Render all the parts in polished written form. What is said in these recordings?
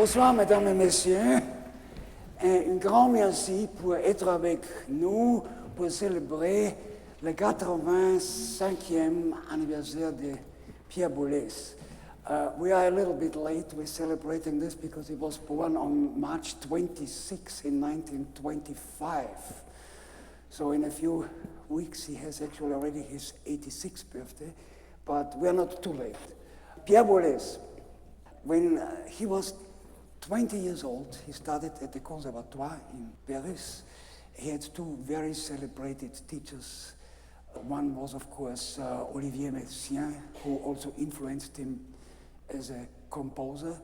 Bonsoir, mesdames et messieurs. Un grand merci pour être avec nous pour célébrer le 85e anniversaire de Pierre Boulez. We are a little bit late. We're celebrating this because he was born on March 26 in 1925. So in a few weeks he has actually already his 86th birthday, but we're not too late. Pierre Boulez, when he was 20 years old, he started at the Conservatoire in Paris. He had two very celebrated teachers. One was, of course, Olivier Messiaen, who also influenced him as a composer.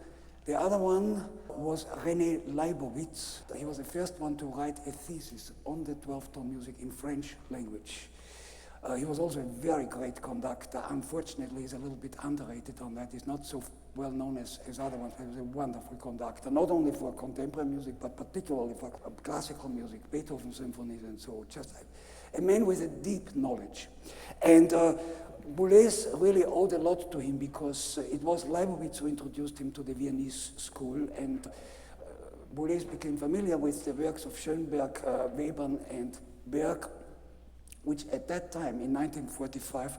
The other one was René Leibowitz. He was the first one to write a thesis on the 12-tone music in French language. He was also a very great conductor. Unfortunately, he's a little bit underrated on that. He's not so well known as other ones. He was a wonderful conductor, not only for contemporary music, but particularly for classical music, Beethoven symphonies and so, just a man with a deep knowledge. And Boulez really owed a lot to him because it was Leibowitz who introduced him to the Viennese school, and Boulez became familiar with the works of Schönberg, Webern, and Berg, which at that time, in 1945,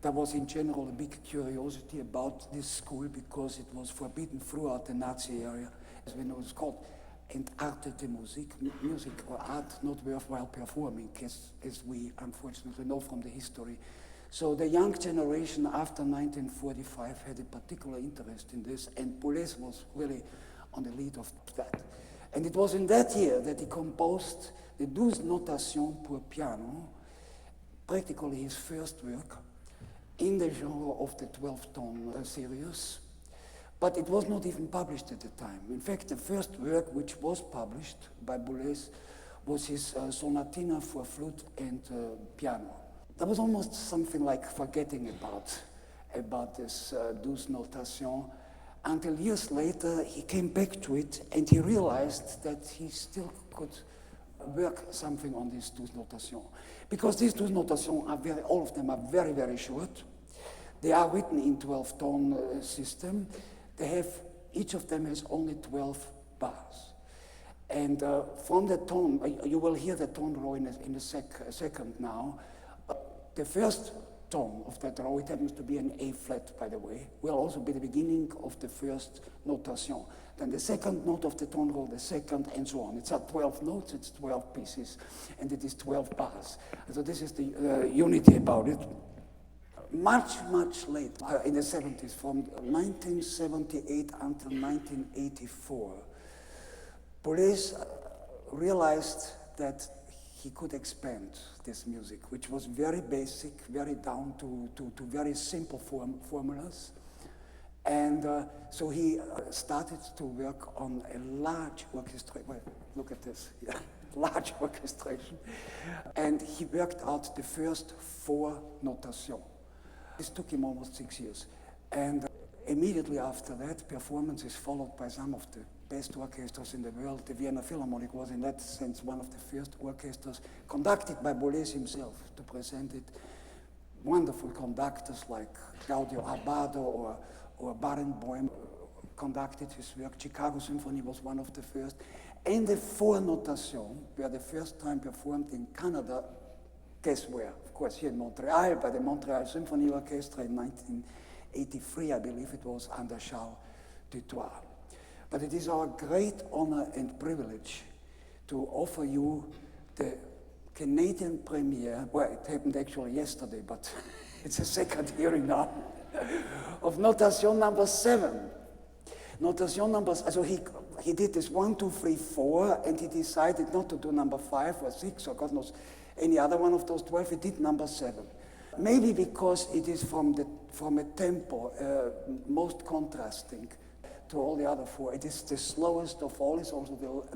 there was in general a big curiosity about this school because it was forbidden throughout the Nazi area, as we know it's called, and arte de musique, music or art not worthwhile performing, as we unfortunately know from the history. So the young generation after 1945 had a particular interest in this, and Boulez was really on the lead of that. And it was in that year that he composed the 12 Notations pour piano, practically his first work in the genre of the 12-tone series. But it was not even published at the time. In fact, the first work which was published by Boulez was his Sonatina for flute and piano. There was almost something like forgetting about this 12 Notations, until years later he came back to it and he realized that he still could work something on these 12 Notations. Because these 12 Notations are all of them are very, very short. They are written in 12-tone system. They have, each of them has only 12 bars. And from the tone, you will hear the tone row in a second now. The first tone of that row, it happens to be an A flat, by the way, will also be the beginning of the first notation. Then the second note of the tone roll, the second, and so on. It's not 12 notes, it's 12 pieces, and it is 12 bars. So this is the unity about it. Much, much later, in the 70s, from 1978 until 1984, Boulez realized that he could expand this music, which was very basic, very down to very simple formulas. And so he started to work on a large orchestration. Well, look at this, yeah, large orchestration. And he worked out the first 4 notations. This took him almost 6 years. And immediately after that, performances followed by some of the best orchestras in the world. The Vienna Philharmonic was in that sense one of the first orchestras, conducted by Boulez himself to present it. Wonderful conductors like Claudio Abbado or Barenboim conducted his work. Chicago Symphony was one of the first. And the 4 Notations were the first time performed in Canada. Guess where? Of course, here in Montreal, by the Montreal Symphony Orchestra in 1983, I believe it was, under Charles Dutoit. But it is our great honor and privilege to offer you the Canadian premiere, well, it happened actually yesterday, but it's a second hearing now, of Notation number 7. Notation number, so he did this 1, 2, 3, 4, and he decided not to do number 5 or 6 or God knows any other one of those 12, he did number 7. Maybe because it is from a tempo most contrasting to all the other 4. It is the slowest of all, it's also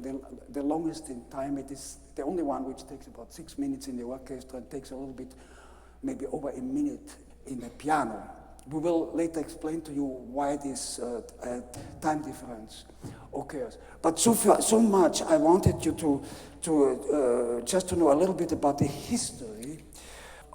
the longest in time. It is the only one which takes about 6 minutes in the orchestra and takes a little bit, maybe over a minute in the piano. We will later explain to you why this time difference occurs. But so much I wanted you to just to know a little bit about the history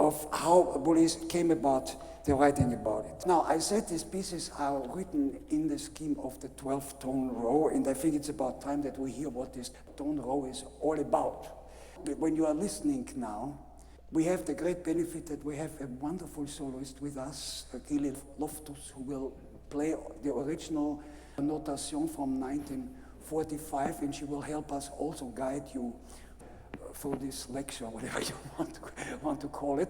of how Boulez came about the writing about it. Now, I said these pieces are written in the scheme of the 12-tone row, and I think it's about time that we hear what this tone row is all about. When you are listening now, we have the great benefit that we have a wonderful soloist with us, Gili Loftus, who will play the original notation from 1945, and she will help us also guide you through this lecture, whatever you want to call it.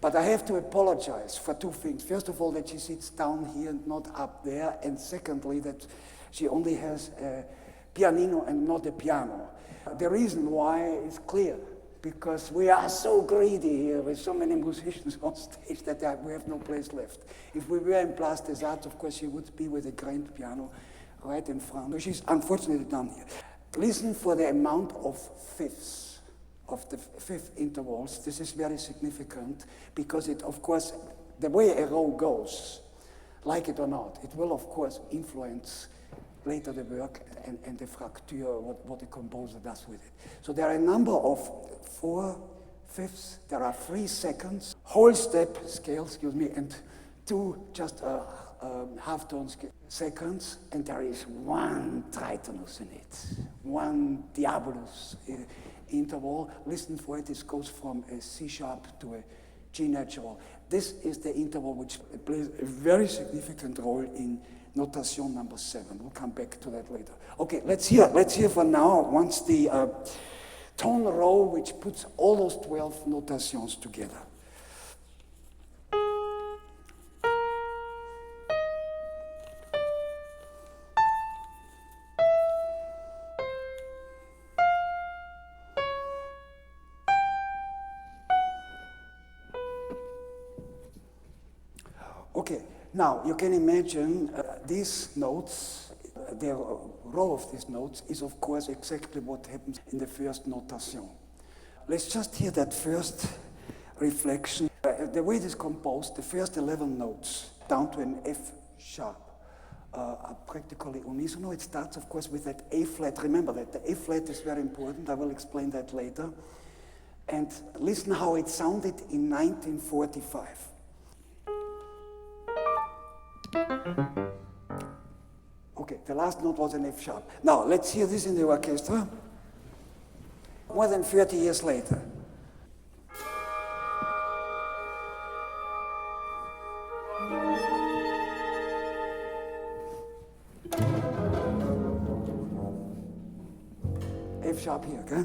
But I have to apologize for two things. First of all, that she sits down here and not up there, and secondly, that she only has a pianino and not a piano. The reason why is clear, because we are so greedy here with so many musicians on stage that we have no place left. If we were in Place des Arts, of course, she would be with a grand piano right in front. But she's unfortunately down here. Listen for the amount of fifths, of the fifth intervals. This is very significant because it, of course, the way a row goes, like it or not, it will, of course, influence later the work and the fracture, what the composer does with it. So there are a number of 4/5, there are 3 seconds, whole step scale, and 2 just half-tone seconds, and there is 1 tritonus in it, 1 diabolus interval. Listen for it, this goes from a C sharp to a G natural. This is the interval which plays a very significant role in notation number 7. We'll come back to that later. Okay, let's hear for now once the tone row which puts all those 12 notations together. Okay, now you can imagine these notes, the row of these notes is of course exactly what happens in the first notation. Let's just hear that first reflection. The way it is composed, the first 11 notes down to an F sharp are practically unisono. It starts of course with that A flat. Remember that the A flat is very important. I will explain that later. And listen how it sounded in 1945. Okay, the last note was an F sharp. Now, let's hear this in the orchestra. More than 30 years later. F sharp here, okay?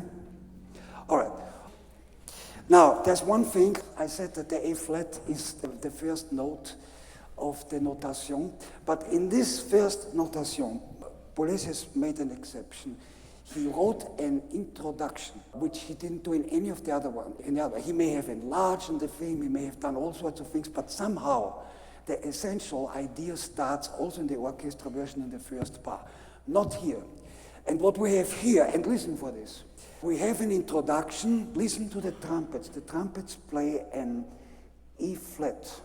All right. Now, there's one thing. I said that the A flat is the first note of the notation, but in this first notation, Boulez has made an exception. He wrote an introduction, which he didn't do in any of the other ones. He may have enlarged the theme, he may have done all sorts of things, but somehow the essential idea starts also in the orchestra version in the first bar, not here. And what we have here, and listen for this, we have an introduction. Listen to the trumpets. The trumpets play an E flat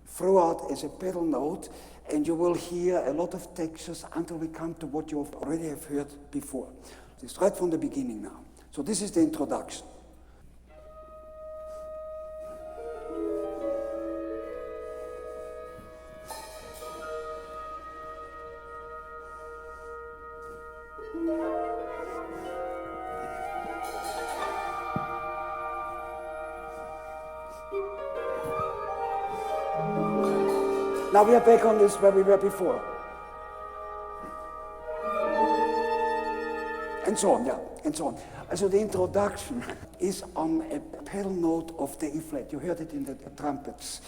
throughout as a pedal note, and you will hear a lot of textures until we come to what you already have heard before. It's right from the beginning now. So this is the introduction. Now we are back on this where we were before. And so on, yeah, and so on. So the introduction is on a pedal note of the E flat. You heard it in the trumpets.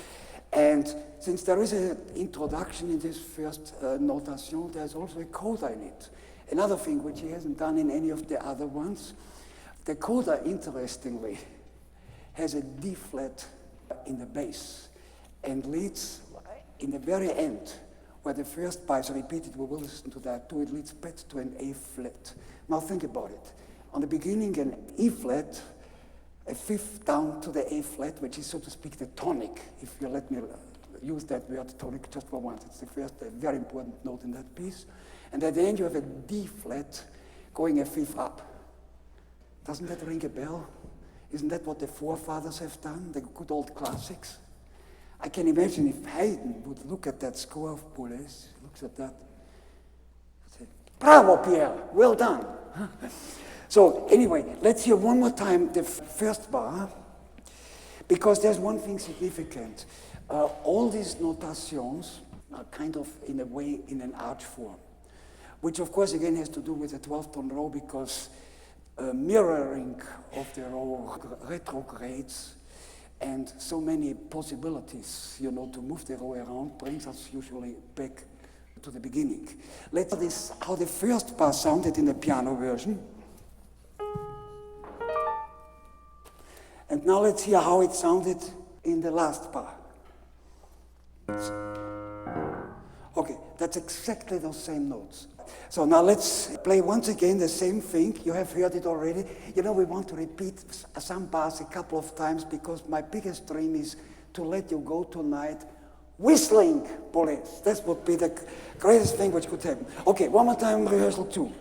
And since there is an introduction in this first notation, there's also a coda in it. Another thing which he hasn't done in any of the other ones, the coda, interestingly, has a D flat in the bass and leads in the very end, where the first bar is repeated, we will listen to that too, it leads back to an A flat. Now think about it. On the beginning, an E flat, a fifth down to the A flat, which is, so to speak, the tonic, if you let me use that word, tonic, just for once. It's the first, a very important note in that piece. And at the end, you have a D flat going a fifth up. Doesn't that ring a bell? Isn't that what the forefathers have done, the good old classics? I can imagine if Haydn would look at that score of Boulez, looks at that, say, bravo, Pierre, well done. So anyway, let's hear one more time the first bar, because there's one thing significant. All these notations are kind of, in a way, in an arch form, which of course again has to do with the 12th-tone row, because mirroring of the row retrogrades and so many possibilities, you know, to move the row around brings us usually back to the beginning. Let's see this, how the first bar sounded in the piano version. And now let's hear how it sounded in the last bar. Okay, that's exactly those same notes. So now let's play once again the same thing. You have heard it already. You know, we want to repeat some bars a couple of times because my biggest dream is to let you go tonight whistling Boulez. That would be the greatest thing which could happen. Okay, one more time, rehearsal 2.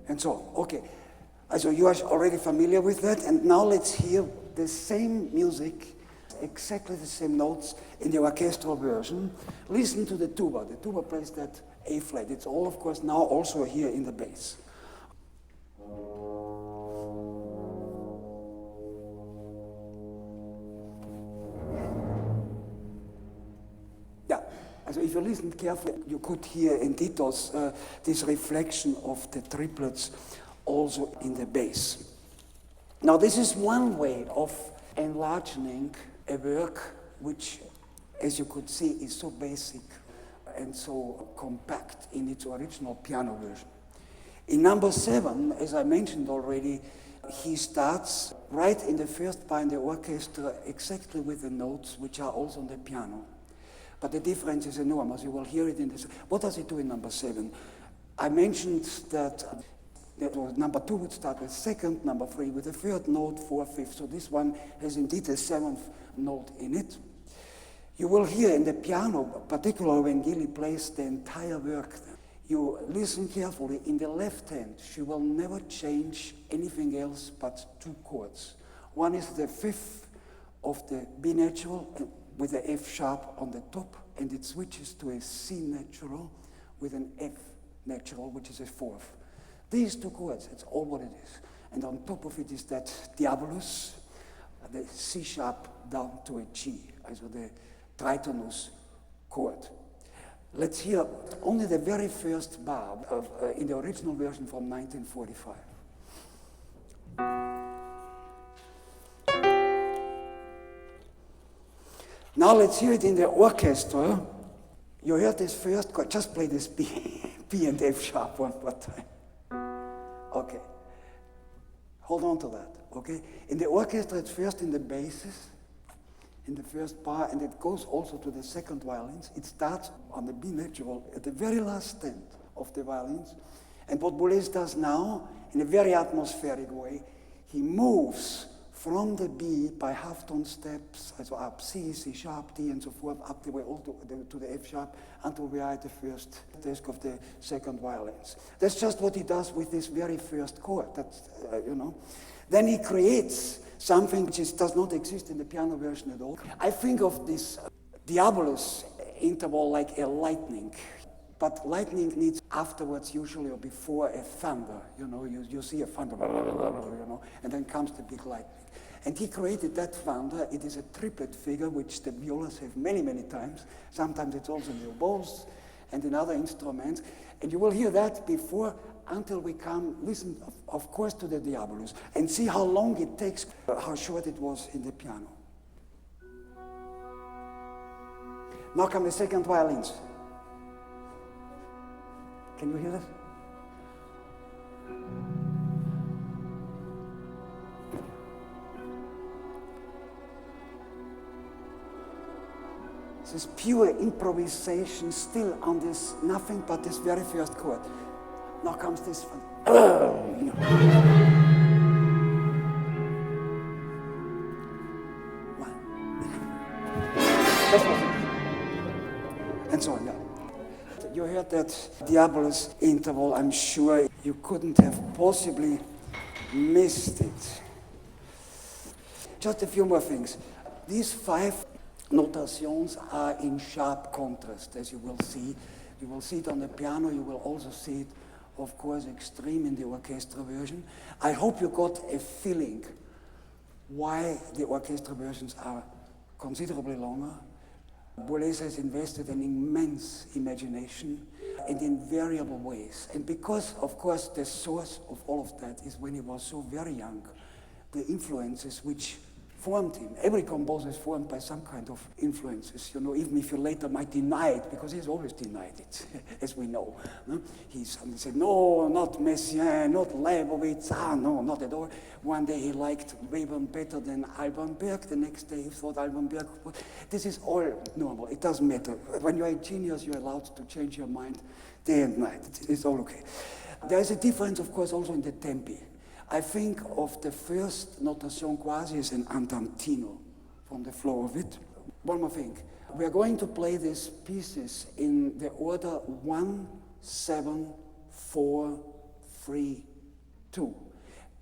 And so, okay, so you are already familiar with that, and now let's hear the same music, exactly the same notes in the orchestral version. Listen to the tuba. The tuba plays that A flat. It's all, of course, now also here in the bass. Yeah. So if you listen carefully, you could hear in details this reflection of the triplets also in the bass. Now this is one way of enlarging a work which, as you could see, is so basic and so compact in its original piano version. In number 7, as I mentioned already, he starts right in the first bar in the orchestra exactly with the notes which are also on the piano. But the difference is enormous. You will hear it in this. What does he do in number 7? I mentioned that number 2 would start with second, number 3 with the third note, 4th, 5th. So this one has indeed a 7th note in it. You will hear in the piano, particularly when Gili plays the entire work, you listen carefully. In the left hand, she will never change anything else but 2 chords. One is the 5th of the B natural, with the F sharp on the top, and it switches to a C natural with an F natural, which is a 4th. These 2 chords, that's all what it is. And on top of it is that diabolus, the C sharp down to a G, also the tritonus chord. Let's hear only the very first bar in the original version from 1945. Now let's hear it in the orchestra. You heard this first chord. Just play this B, B and F sharp one more time. Okay. Hold on to that, okay? In the orchestra, it's first in the basses, in the first bar, and it goes also to the second violins. It starts on the B natural at the very last stand of the violins. And what Boulez does now, in a very atmospheric way, he moves from the B by half-tone steps, so up C, C sharp, D, and so forth, up the way all to the F sharp, until we are at the first desk of the second violins. That's just what he does with this very first chord. That's, you know. Then he creates something which does not exist in the piano version at all. I think of this diabolus interval like a lightning. But lightning needs afterwards, usually, or before a thunder. You know, you see a thunder, you know, and then comes the big lightning. And he created that thunder. It is a triplet figure, which the violas have many, many times. Sometimes it's also in the oboes and in other instruments. And you will hear that before, until we come, listen, of course, to the diabolus, and see how long it takes, how short it was in the piano. Now come the second violins. Can you hear that? This is pure improvisation, still on this, nothing but this very first chord. Now comes this one. And so on, yeah. You heard that Diabolus interval. I'm sure you couldn't have possibly missed it. Just a few more things. These 5 notations are in sharp contrast, as you will see. You will see it on the piano. You will also see it, of course, extreme in the orchestra version. I hope you got a feeling why the orchestra versions are considerably longer. Boulez has invested an immense imagination and in variable ways. And because, of course, the source of all of that is when he was so very young, the influences which formed him. Every composer is formed by some kind of influences, you know, even if you later might deny it, because he's always denied it, as we know. He suddenly said, no, not Messiaen, not Leibowitz, no, not at all. One day he liked Webern better than Alban Berg, the next day he thought Alban Berg. This is all normal, it doesn't matter. When you're a genius, you're allowed to change your mind day and night. It's all okay. There is a difference, of course, also in the tempi. I think of the first notation quasi as an andantino from the flow of it. One more thing. We are going to play these pieces in the order 1, 7, 4, 3, 2.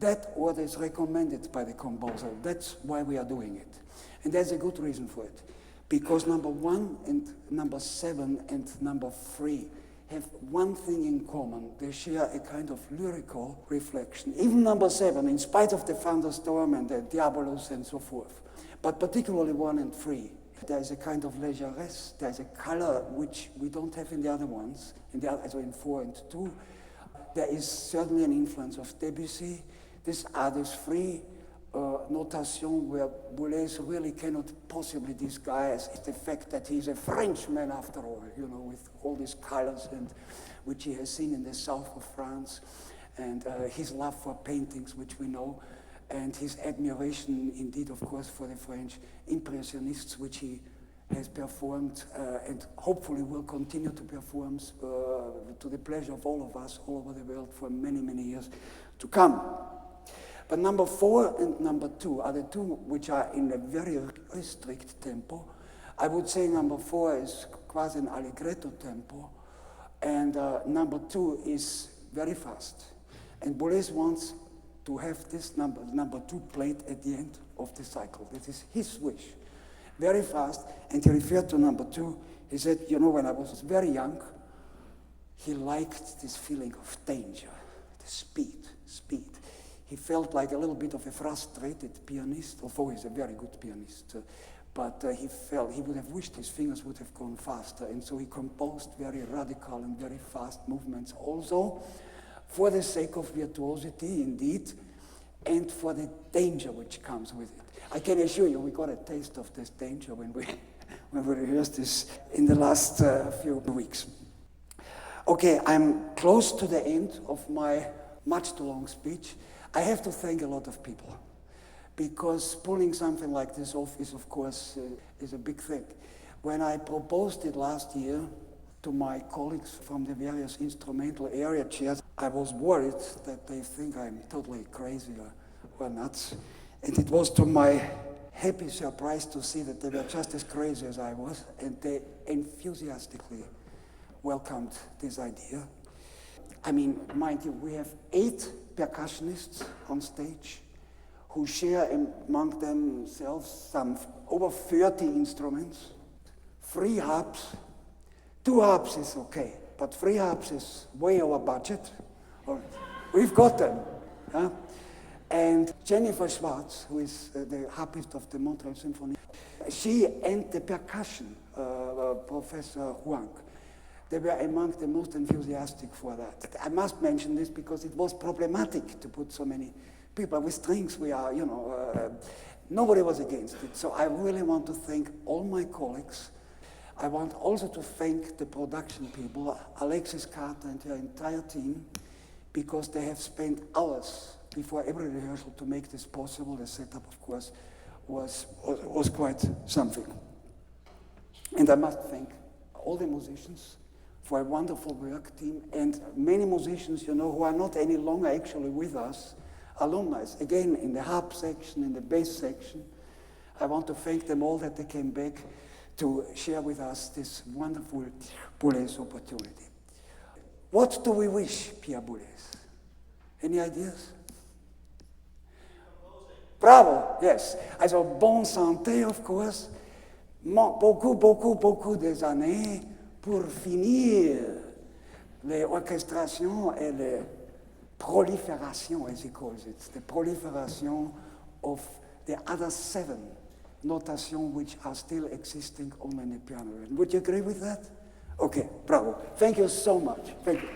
That order is recommended by the composer. That's why we are doing it. And there's a good reason for it. Because number 1 and number 7 and number 3 have one thing in common. They share a kind of lyrical reflection. Even number 7, in spite of the thunderstorm and the diabolus and so forth, but particularly 1 and 3, there is a kind of legeresse. There is a color which we don't have in the other ones, so in 4 and 2. There is certainly an influence of Debussy. These are these 3 notation where Boulez really cannot possibly disguise the fact that he's a Frenchman after all, you know, with all these colors and which he has seen in the south of France, and his love for paintings, which we know, and his admiration indeed, of course, for the French Impressionists, which he has performed and hopefully will continue to perform to the pleasure of all of us all over the world for many, many years to come. But number 4 and number 2 are the 2 which are in a very strict tempo. I would say number 4 is quasi an allegretto tempo, and number 2 is very fast. And Boulez wants to have this number 2 played at the end of the cycle. That is his wish. Very fast, and he referred to number 2. He said, you know, when I was very young, he liked this feeling of danger, the speed. He felt like a little bit of a frustrated pianist, although he's a very good pianist. But he felt he would have wished his fingers would have gone faster, and so he composed very radical and very fast movements also for the sake of virtuosity, indeed, and for the danger which comes with it. I can assure you we got a taste of this danger when we rehearsed this in the last few weeks. Okay, I'm close to the end of my much too long speech. I have to thank a lot of people, because pulling something like this off is, of course, is a big thing. When I proposed it last year to my colleagues from the various instrumental area chairs, I was worried that they think I'm totally crazy or nuts. And it was to my happy surprise to see that they were just as crazy as I was, and they enthusiastically welcomed this idea. I mean, mind you, we have 8 percussionists on stage who share among themselves some over 30 instruments, 3 harps. 2 harps is okay, but 3 harps is way over budget. We've got them. Huh? And Jennifer Schwartz, who is the harpist of the Montreal Symphony, she and the percussion, Professor Huang, they were among the most enthusiastic for that. I must mention this because it was problematic to put so many people with strings. We are, you know, nobody was against it. So I really want to thank all my colleagues. I want also to thank the production people, Alexis Carter and her entire team, because they have spent hours before every rehearsal to make this possible. The setup, of course, was quite something. And I must thank all the musicians for a wonderful work team, and many musicians, you know, who are not any longer actually with us, alumni, again, in the harp section, in the bass section. I want to thank them all that they came back to share with us this wonderful Boulez opportunity. What do we wish, Pierre Boulez? Any ideas? Bravo, yes. Also, bonne santé, of course. Beaucoup des années pour finir les orchestrations et les proliférations, as he calls it, the proliferation of the other 7 notations which are still existing only in the piano. Would you agree with that? Okay, bravo. Thank you so much. Thank you.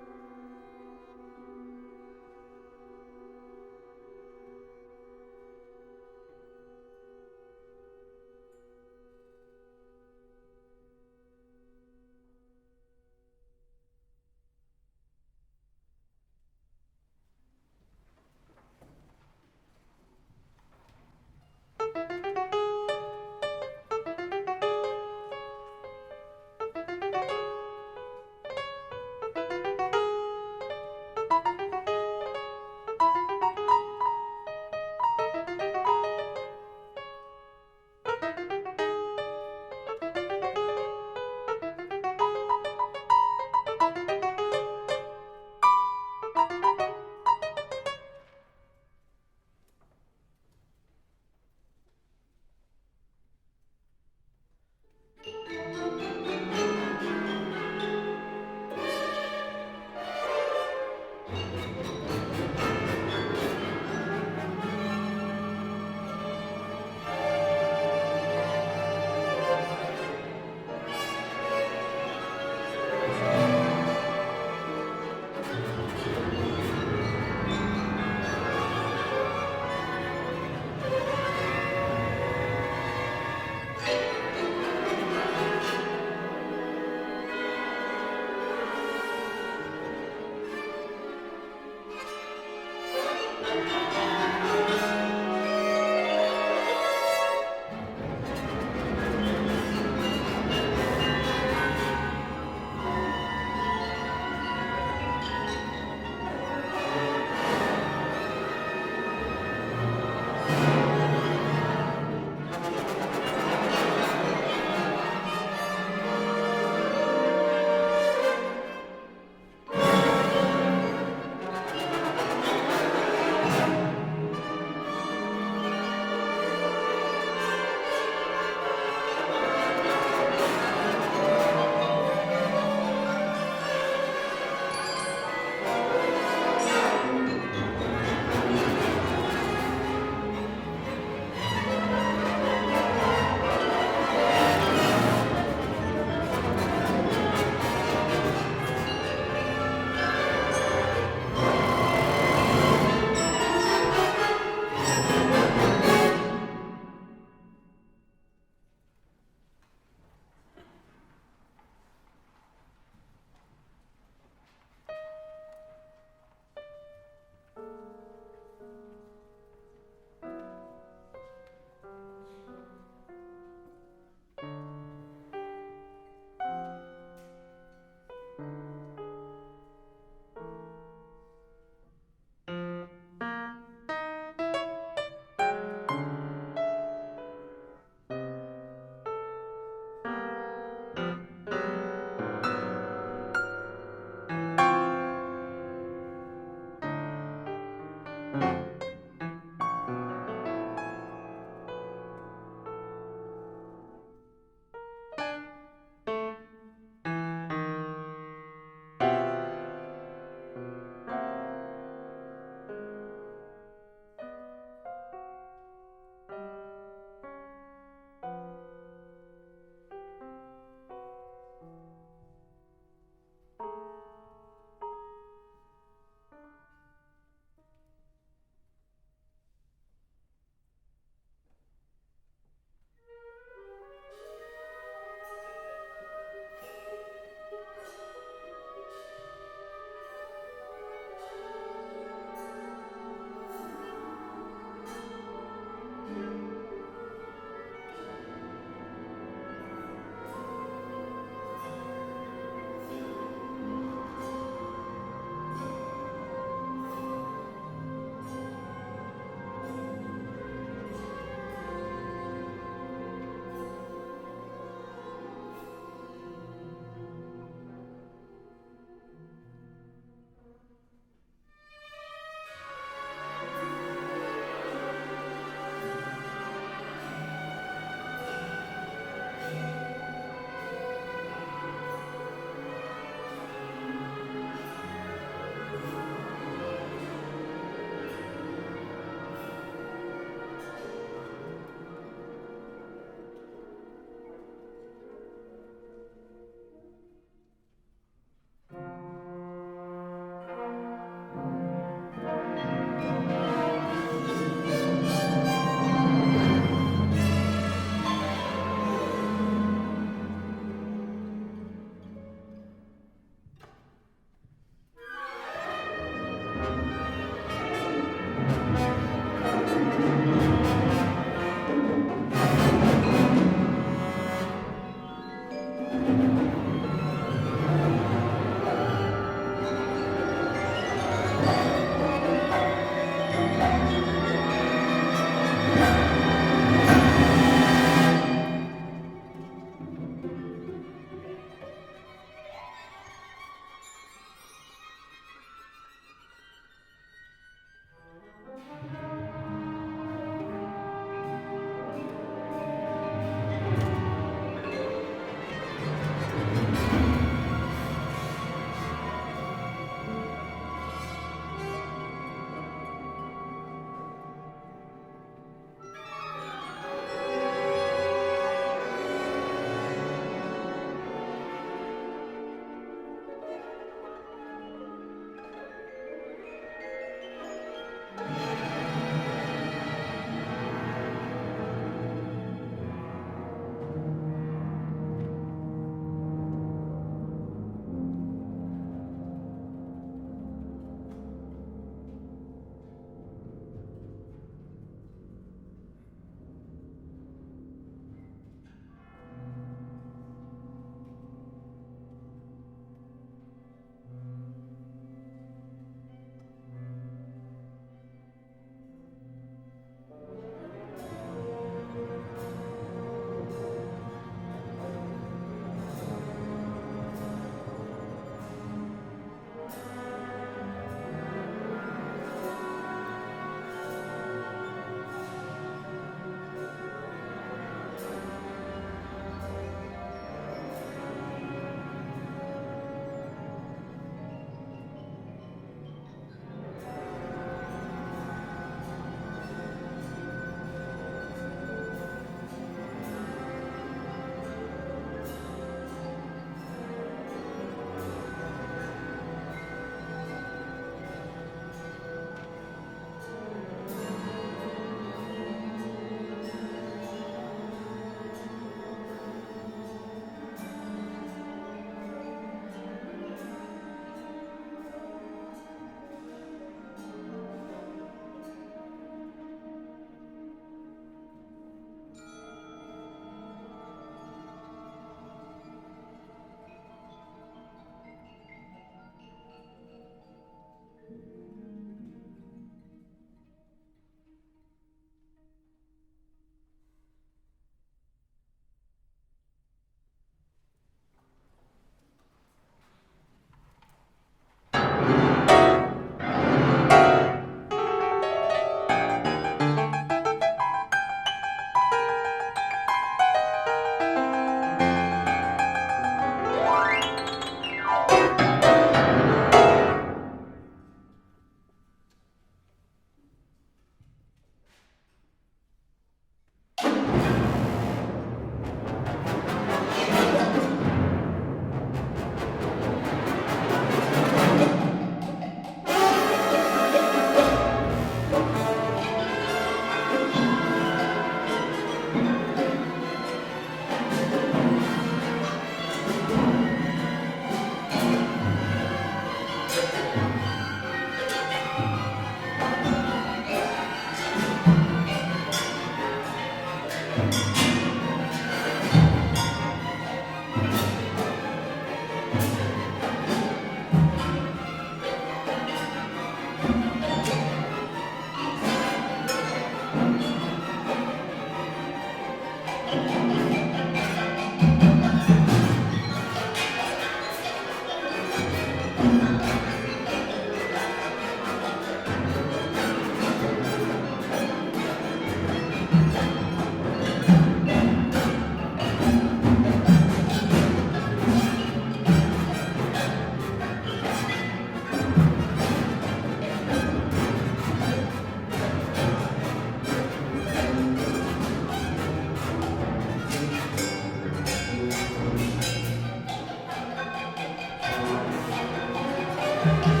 Thank you.